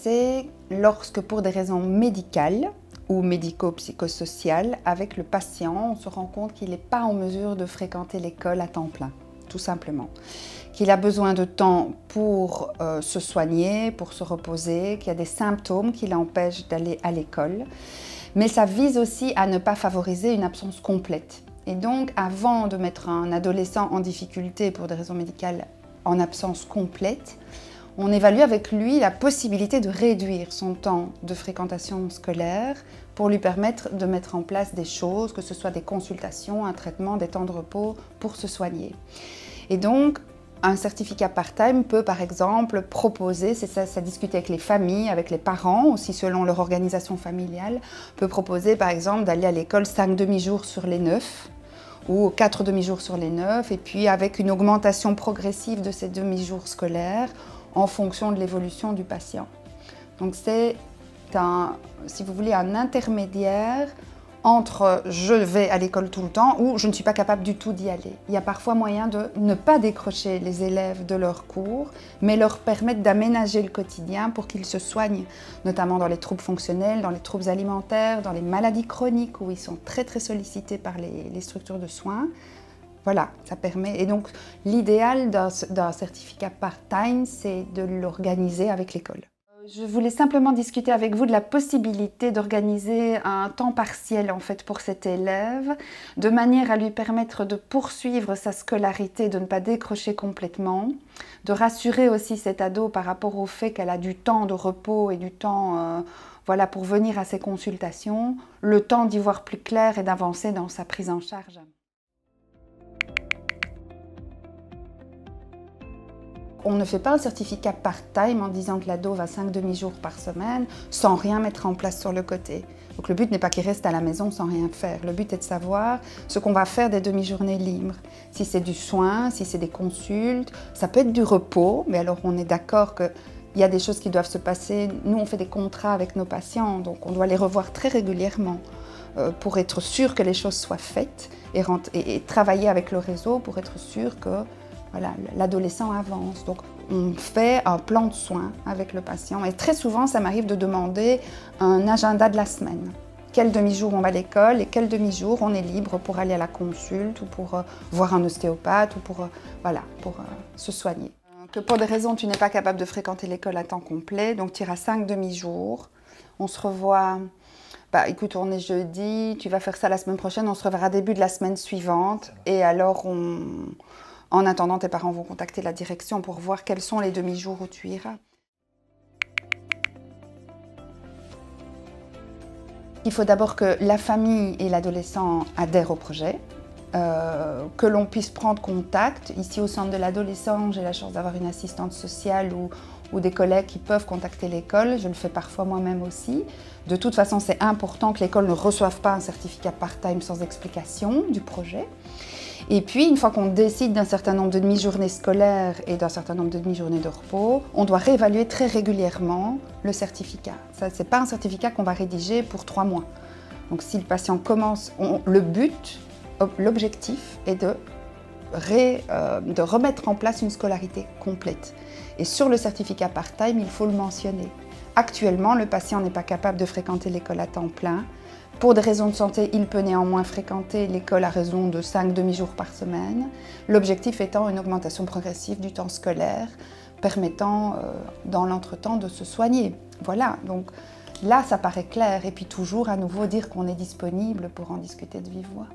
c'est lorsque pour des raisons médicales ou médico-psychosociales, avec le patient, on se rend compte qu'il n'est pas en mesure de fréquenter l'école à temps plein, tout simplement. Qu'il a besoin de temps pour se soigner, pour se reposer, qu'il y a des symptômes qui l'empêchent d'aller à l'école. Mais ça vise aussi à ne pas favoriser une absence complète. Et donc, avant de mettre un adolescent en difficulté pour des raisons médicales en absence complète, on évalue avec lui la possibilité de réduire son temps de fréquentation scolaire pour lui permettre de mettre en place des choses, que ce soit des consultations, un traitement, des temps de repos pour se soigner. Et donc, un certificat part-time peut par exemple proposer, c'est ça discuter avec les familles, avec les parents, aussi selon leur organisation familiale, peut proposer par exemple d'aller à l'école 5 demi-jours sur les 9 ou 4 demi-jours sur les 9 et puis avec une augmentation progressive de ces demi-jours scolaires en fonction de l'évolution du patient. Donc c'est si vous voulez, un intermédiaire entre je vais à l'école tout le temps ou je ne suis pas capable du tout d'y aller. Il y a parfois moyen de ne pas décrocher les élèves de leurs cours, mais leur permettre d'aménager le quotidien pour qu'ils se soignent, notamment dans les troubles fonctionnels, dans les troubles alimentaires, dans les maladies chroniques où ils sont très sollicités par les structures de soins. Voilà, ça permet. Et donc l'idéal d'un certificat part-time, c'est de l'organiser avec l'école. Je voulais simplement discuter avec vous de la possibilité d'organiser un temps partiel en fait pour cet élève, de manière à lui permettre de poursuivre sa scolarité, de ne pas décrocher complètement, de rassurer aussi cet ado par rapport au fait qu'elle a du temps de repos et du temps voilà, pour venir à ses consultations, le temps d'y voir plus clair et d'avancer dans sa prise en charge. On ne fait pas un certificat part-time en disant que l'ado va 5 demi-jours par semaine sans rien mettre en place sur le côté. Donc le but n'est pas qu'il reste à la maison sans rien faire. Le but est de savoir ce qu'on va faire des demi-journées libres. Si c'est du soin, si c'est des consultes, ça peut être du repos, mais alors on est d'accord qu'il y a des choses qui doivent se passer. Nous, on fait des contrats avec nos patients, donc on doit les revoir très régulièrement pour être sûr que les choses soient faites et travailler avec le réseau pour être sûr que voilà, l'adolescent avance. Donc, on fait un plan de soins avec le patient. Et très souvent, ça m'arrive de demander un agenda de la semaine. Quel demi-jour on va à l'école et quel demi-jour on est libre pour aller à la consulte ou pour voir un ostéopathe ou pour se soigner. Que pour des raisons, tu n'es pas capable de fréquenter l'école à temps complet, donc tu iras 5 demi-jours. On se revoit, écoute, on est jeudi, tu vas faire ça la semaine prochaine, on se reverra début de la semaine suivante. Et alors, en attendant, tes parents vont contacter la direction pour voir quels sont les demi-jours où tu iras. Il faut d'abord que la famille et l'adolescent adhèrent au projet, que l'on puisse prendre contact. Ici, au centre de l'adolescent, j'ai la chance d'avoir une assistante sociale ou des collègues qui peuvent contacter l'école. Je le fais parfois moi-même aussi. De toute façon, c'est important que l'école ne reçoive pas un certificat part-time sans explication du projet. Et puis, une fois qu'on décide d'un certain nombre de demi-journées scolaires et d'un certain nombre de demi-journées de repos, on doit réévaluer très régulièrement le certificat. Ça, ce n'est pas un certificat qu'on va rédiger pour 3 mois. Donc, si le patient commence, l'objectif est de remettre en place une scolarité complète. Et sur le certificat part-time, il faut le mentionner. Actuellement, le patient n'est pas capable de fréquenter l'école à temps plein. Pour des raisons de santé, il peut néanmoins fréquenter l'école à raison de 5 demi-jours par semaine. L'objectif étant une augmentation progressive du temps scolaire, permettant dans l'entretemps de se soigner. Voilà, donc là ça paraît clair. Et puis toujours à nouveau dire qu'on est disponible pour en discuter de vive voix.